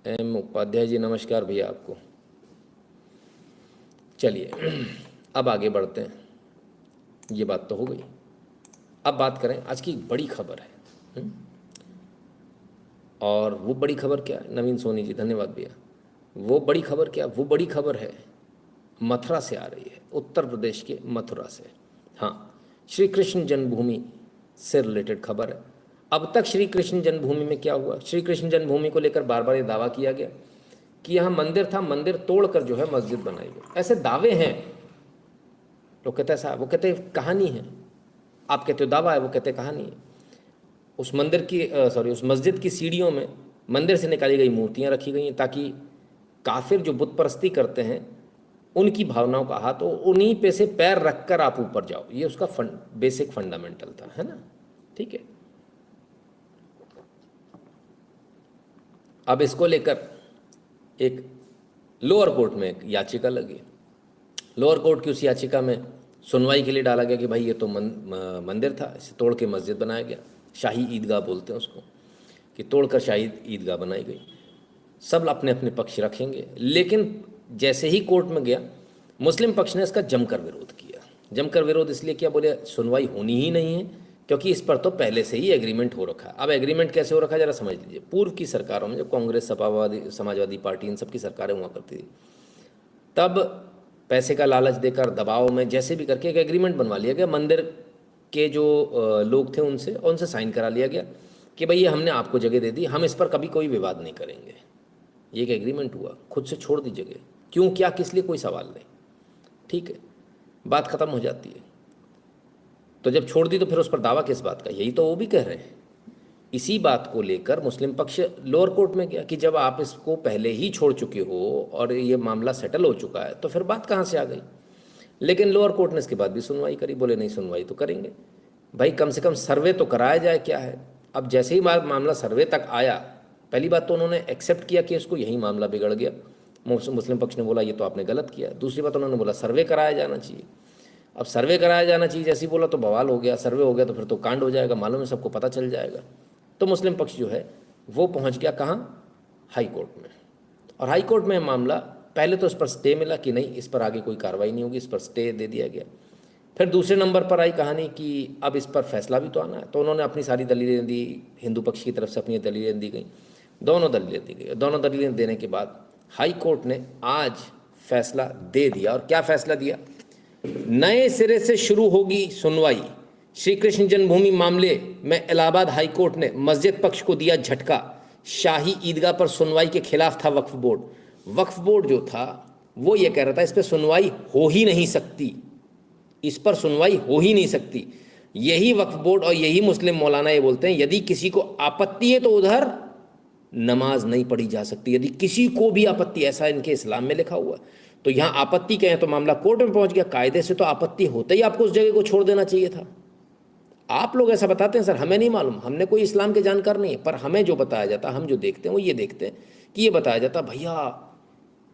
M Upadhyay ji नमस्कार भैया आपको। चलिए अब आगे बढ़ते हैं। ये बात तो हो गई। अब बात करें आज की एक बड़ी खबर है। हम्म? और वो बड़ी खबर क्या है? नवीन सोनी जी धन्यवाद भैया। वो बड़ी खबर क्या? वो बड़ी खबर है मथुरा से आ रही है, उत्तर प्रदेश के मथुरा से। हाँ, श्री कृष्ण जन्मभूमि से रिलेटेड खबर है। अब तक श्री कृष्ण जन्मभूमि में क्या हुआ? श्री कृष्ण जन्मभूमि को लेकर बार बार ये दावा किया गया कि यहाँ मंदिर था, मंदिर तोड़कर जो है मस्जिद बनाई गई। ऐसे दावे हैं। लोग कहते हैं साहब, वो कहते हैं कहानी है। आप कहते हो दावा है, वो कहते हैं कहानी है। उस मंदिर की सॉरी उस मस्जिद की सीढ़ियों में मंदिर से निकाली गई मूर्तियां रखी गई हैं ताकि काफिर जो बुत परस्ती करते हैं उनकी भावनाओं का हाथ हो, उन्हीं पे से पैर रखकर आप ऊपर जाओ। ये उसका बेसिक फंडामेंटल था, है ना? ठीक है। अब इसको लेकर एक लोअर कोर्ट में एक याचिका लगी। लोअर कोर्ट की उस याचिका में सुनवाई के लिए डाला गया कि भाई ये तो मंदिर था, इसे तोड़ के मस्जिद बनाया गया। शाही ईदगाह बोलते हैं उसको, कि तोड़कर शाही ईदगाह बनाई गई। सब अपने अपने पक्ष रखेंगे, लेकिन जैसे ही कोर्ट में गया मुस्लिम पक्ष ने इसका जमकर विरोध किया। जमकर विरोध इसलिए किया, बोले सुनवाई होनी ही नहीं है क्योंकि इस पर तो पहले से ही एग्रीमेंट हो रखा है। अब एग्रीमेंट कैसे हो रखा है जरा समझ लीजिए। पूर्व की सरकारों में, जब कांग्रेस, सपावादी, समाजवादी पार्टी, इन सब की सरकारें हुआ करती थी, तब पैसे का लालच देकर, दबाव में, जैसे भी करके एक एग्रीमेंट बनवा लिया गया मंदिर के जो लोग थे उनसे, और उनसे साइन करा लिया गया कि भाई ये हमने आपको जगह दे दी, हम इस पर कभी कोई विवाद नहीं करेंगे। ये एक एग्रीमेंट हुआ, खुद से छोड़ दी जगह। क्यों, क्या, किस लिए, कोई सवाल नहीं। ठीक है, बात खत्म हो जाती है। तो जब छोड़ दी तो फिर उस पर दावा किस बात का? यही तो वो भी कह रहे हैं। इसी बात को लेकर मुस्लिम पक्ष लोअर कोर्ट में गया कि जब आप इसको पहले ही छोड़ चुके हो और ये मामला सेटल हो चुका है तो फिर बात कहाँ से आ गई? लेकिन लोअर कोर्ट ने इसके बाद भी सुनवाई करी। बोले नहीं, सुनवाई तो करेंगे भाई, कम से कम सर्वे तो कराया जाए। क्या है, अब जैसे ही मामला सर्वे तक आया, पहली बात तो उन्होंने एक्सेप्ट किया कि इसको यही मामला बिगड़ गया। मुस्लिम पक्ष ने बोला ये तो आपने गलत किया। दूसरी बात उन्होंने बोला सर्वे कराया जाना चाहिए। अब सर्वे कराया जाना चाहिए जैसे ही बोला तो बवाल हो गया। सर्वे हो गया तो फिर तो कांड हो जाएगा, मालूम है, सबको पता चल जाएगा। तो मुस्लिम पक्ष जो है वो पहुंच गया कहाँ? हाई कोर्ट में। और हाई कोर्ट में मामला, पहले तो इस पर स्टे मिला कि नहीं, इस पर आगे कोई कार्रवाई नहीं होगी, इस पर स्टे दे दिया गया। फिर दूसरे नंबर पर आई कहानी कि अब इस पर फैसला भी तो आना है। तो उन्होंने अपनी सारी दलीलें दी, हिंदू पक्ष की तरफ से अपनी दलीलें दी गई, दोनों दलीलें दी गई। दोनों दलीलें देने के बाद हाई कोर्ट ने आज फैसला दे दिया। और क्या फैसला दिया? नए सिरे से शुरू होगी सुनवाई। श्री कृष्ण जन्मभूमि मामले में इलाहाबाद हाई कोर्ट ने मस्जिद पक्ष को दिया झटका। शाही ईदगाह पर सुनवाई के खिलाफ था वक्फ बोर्ड। वक्फ बोर्ड जो था वो ये कह रहा था इस पर सुनवाई हो ही नहीं सकती, इस पर सुनवाई हो ही नहीं सकती। यही वक्फ बोर्ड और यही मुस्लिम मौलाना ये बोलते हैं यदि किसी को आपत्ति है तो उधर नमाज नहीं पढ़ी जा सकती। यदि किसी को भी आपत्ति, ऐसा इनके इस्लाम में लिखा हुआ, तो यहाँ आपत्ति कहें तो मामला कोर्ट में पहुंच गया। कायदे से तो आपत्ति होते ही आपको उस जगह को छोड़ देना चाहिए था। आप लोग ऐसा बताते हैं सर, हमें नहीं मालूम, हमने कोई इस्लाम के जानकार नहीं है, पर हमें जो बताया जाता, हम जो देखते हैं वो ये देखते हैं कि ये बताया जाता भैया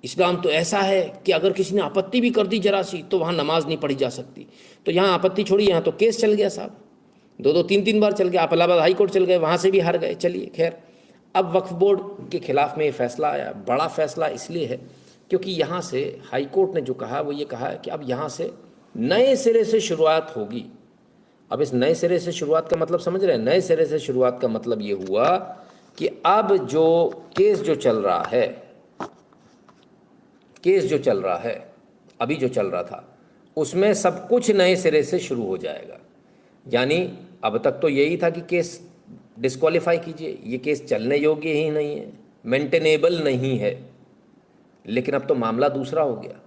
इस्लाम तो ऐसा है कि अगर किसी ने आपत्ति भी कर दी जरा सी तो वहाँ नमाज नहीं पढ़ी जा सकती। तो यहाँ आपत्ति छोड़ी, यहाँ तो केस चल गया साहब, दो दो तीन तीन बार चल गया। आप इलाहाबाद हाई कोर्ट चल गए, वहाँ से भी हार गए। चलिए खैर, अब वक्फ बोर्ड के खिलाफ में ये फैसला आया। बड़ा फैसला इसलिए है क्योंकि यहाँ से हाई कोर्ट ने जो कहा वो ये कहा है कि अब यहाँ से नए सिरे से शुरुआत होगी। अब इस नए सिरे से शुरुआत का मतलब समझ रहे हैं? नए सिरे से शुरुआत का मतलब ये हुआ कि अब जो केस जो चल रहा है, केस जो चल रहा है, अभी जो चल रहा था, उसमें सब कुछ नए सिरे से शुरू हो जाएगा। यानी अब तक तो यही था कि केस डिस्क्वालीफाई कीजिए, ये केस चलने योग्य ही नहीं है, मेंटेनेबल नहीं है। लेकिन अब तो मामला दूसरा हो गया।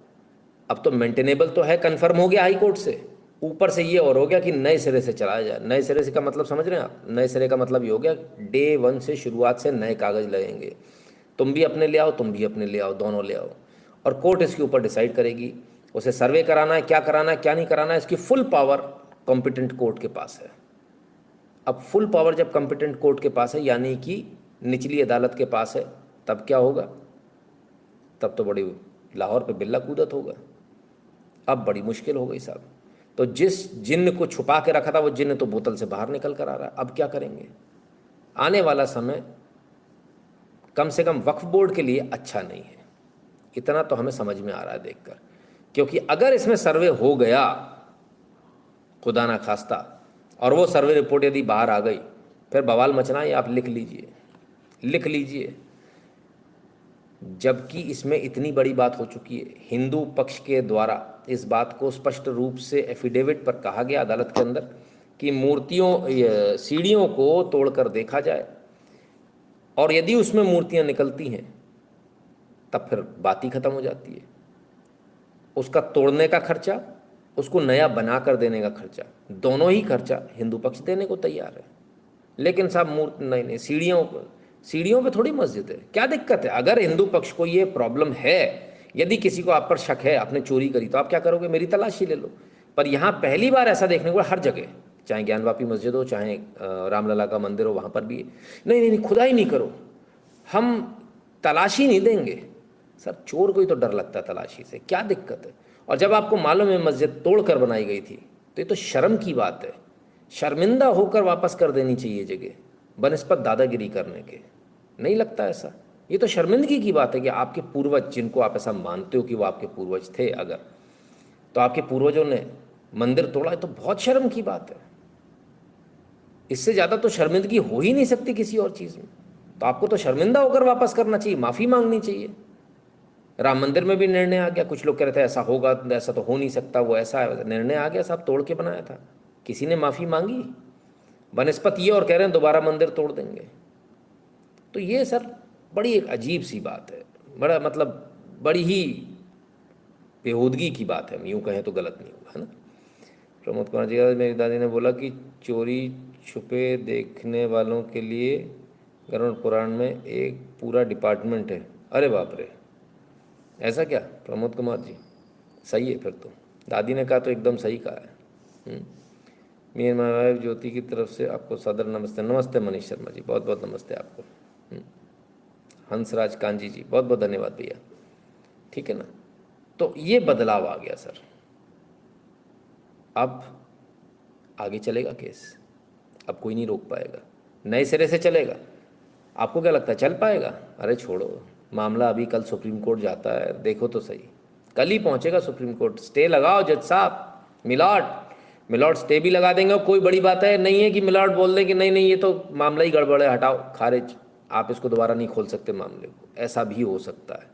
अब तो मेंटेनेबल तो है, कन्फर्म हो गया हाई कोर्ट से, ऊपर से ये और हो गया कि नए सिरे से चलाया जाए। नए सिरे से का मतलब समझ रहे हैं आप? नए सिरे का मतलब ये हो गया डे वन से, शुरुआत से नए कागज़ लगेंगे। तुम भी अपने ले आओ, तुम भी अपने ले आओ, दोनों ले आओ, और कोर्ट इसके ऊपर डिसाइड करेगी। उसे सर्वे कराना है, क्या कराना है, क्या नहीं कराना है, इसकी फुल पावर कॉम्पिटेंट कोर्ट के पास है। अब फुल पावर जब कॉम्पिटेंट कोर्ट के पास है, यानी कि निचली अदालत के पास है, तब क्या होगा? तब तो बड़ी लाहौर पे बिल्ला कूदत होगा। अब बड़ी मुश्किल हो गई साहब। तो जिस जिन्न को छुपा के रखा था वो जिन्न तो बोतल से बाहर निकल कर आ रहा है। अब क्या करेंगे? आने वाला समय कम से कम वक्फ बोर्ड के लिए अच्छा नहीं है। इतना तो हमें समझ में आ रहा है देखकर, क्योंकि अगर इसमें सर्वे हो गया खुदा ना खास्ता और वो सर्वे रिपोर्ट यदि बाहर आ गई, फिर बवाल मचना है। आप लिख लीजिए, लिख लीजिए। जबकि इसमें इतनी बड़ी बात हो चुकी है, हिंदू पक्ष के द्वारा इस बात को स्पष्ट रूप से एफिडेविट पर कहा गया अदालत के अंदर कि मूर्तियों सीढ़ियों को तोड़कर देखा जाए, और यदि उसमें मूर्तियां निकलती हैं तब फिर बात ही खत्म हो जाती है। उसका तोड़ने का खर्चा, उसको नया बना कर देने का खर्चा, दोनों ही खर्चा हिंदू पक्ष देने को तैयार है। लेकिन साहब मूर्ति नहीं नहीं, सीढ़ियों पे थोड़ी मस्जिद है, क्या दिक्कत है? अगर हिंदू पक्ष को ये प्रॉब्लम है, यदि किसी को आप पर शक है आपने चोरी करी, तो आप क्या करोगे? मेरी तलाशी ले लो। पर यहाँ पहली बार ऐसा देखने को हर जगह, चाहे ज्ञानवापी मस्जिद हो, चाहे रामलला का मंदिर हो, वहाँ पर भी नहीं नहीं नहीं, खुदाई नहीं करो, हम तलाशी नहीं देंगे। सर चोर को ही तो डर लगता है तलाशी से, क्या दिक्कत है? और जब आपको मालूम है मस्जिद तोड़ कर बनाई गई थी, तो ये तो शर्म की बात है। शर्मिंदा होकर वापस कर देनी चाहिए जगह, बनस्पत दादागिरी करने के। नहीं लगता ऐसा? ये तो शर्मिंदगी की बात है कि आपके पूर्वज, जिनको आप ऐसा मानते हो कि वो आपके पूर्वज थे, अगर तो आपके पूर्वजों ने मंदिर तोड़ा है, तो बहुत शर्म की बात है। इससे ज़्यादा तो शर्मिंदगी हो ही नहीं सकती किसी और चीज़ में। तो आपको तो शर्मिंदा होकर वापस करना चाहिए, माफ़ी मांगनी चाहिए। राम मंदिर में भी निर्णय आ गया, कुछ लोग कह रहे थे ऐसा होगा, ऐसा तो हो नहीं सकता, वो ऐसा निर्णय आ गया, साहब तोड़ के बनाया था, किसी ने माफ़ी मांगी? बनस्पत ये और कह रहे हैं दोबारा मंदिर तोड़ देंगे। तो ये सर बड़ी एक अजीब सी बात है, बड़ा मतलब बड़ी ही बेहूदगी की बात है, यूँ कहें तो गलत नहीं होगा, है ना। प्रमोद कुमार जी, मेरी दादी ने बोला कि चोरी छुपे देखने वालों के लिए गरुड़ पुराण में एक पूरा डिपार्टमेंट है। अरे बाप रे, ऐसा क्या? प्रमोद कुमार जी सही है फिर तो, दादी ने कहा तो एकदम सही कहा है। मी एंड माय वाइफ ज्योति की तरफ से आपको सादर नमस्ते। नमस्ते मनीष शर्मा जी, बहुत बहुत नमस्ते आपको। हंसराज कांजी जी, बहुत बहुत धन्यवाद भैया। ठीक है ना, तो ये बदलाव आ गया सर। अब आगे चलेगा केस, अब कोई नहीं रोक पाएगा, नए सिरे से चलेगा। आपको क्या लगता है चल पाएगा? अरे छोड़ो, मामला अभी कल सुप्रीम कोर्ट जाता है, देखो तो सही, कल ही पहुंचेगा सुप्रीम कोर्ट। स्टे लगाओ जज साहब, मिलॉर्ड स्टे भी लगा देंगे। कोई बड़ी बात है नहीं है कि मिलॉर्ड बोल दें कि नहीं नहीं ये तो मामला ही गड़बड़ है, हटाओ, खारिज, आप इसको दोबारा नहीं खोल सकते मामले को। ऐसा भी हो सकता है।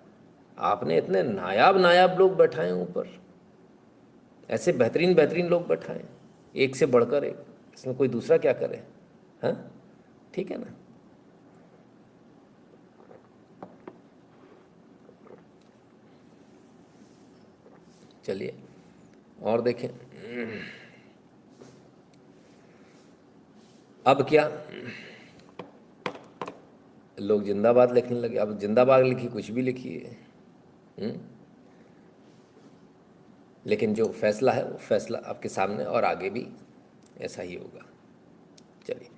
आपने इतने नायाब नायाब लोग बैठाए हैं ऊपर, ऐसे बेहतरीन बेहतरीन लोग बैठाए, एक से बढ़कर एक, इसमें कोई दूसरा क्या करे? हाँ ठीक है ना। चलिए और देखें, अब क्या लोग जिंदाबाद लिखने लगे। अब जिंदाबाद लिखी, कुछ भी लिखी है, लेकिन जो फैसला है वो फैसला आपके सामने, और आगे भी ऐसा ही होगा। चलिए।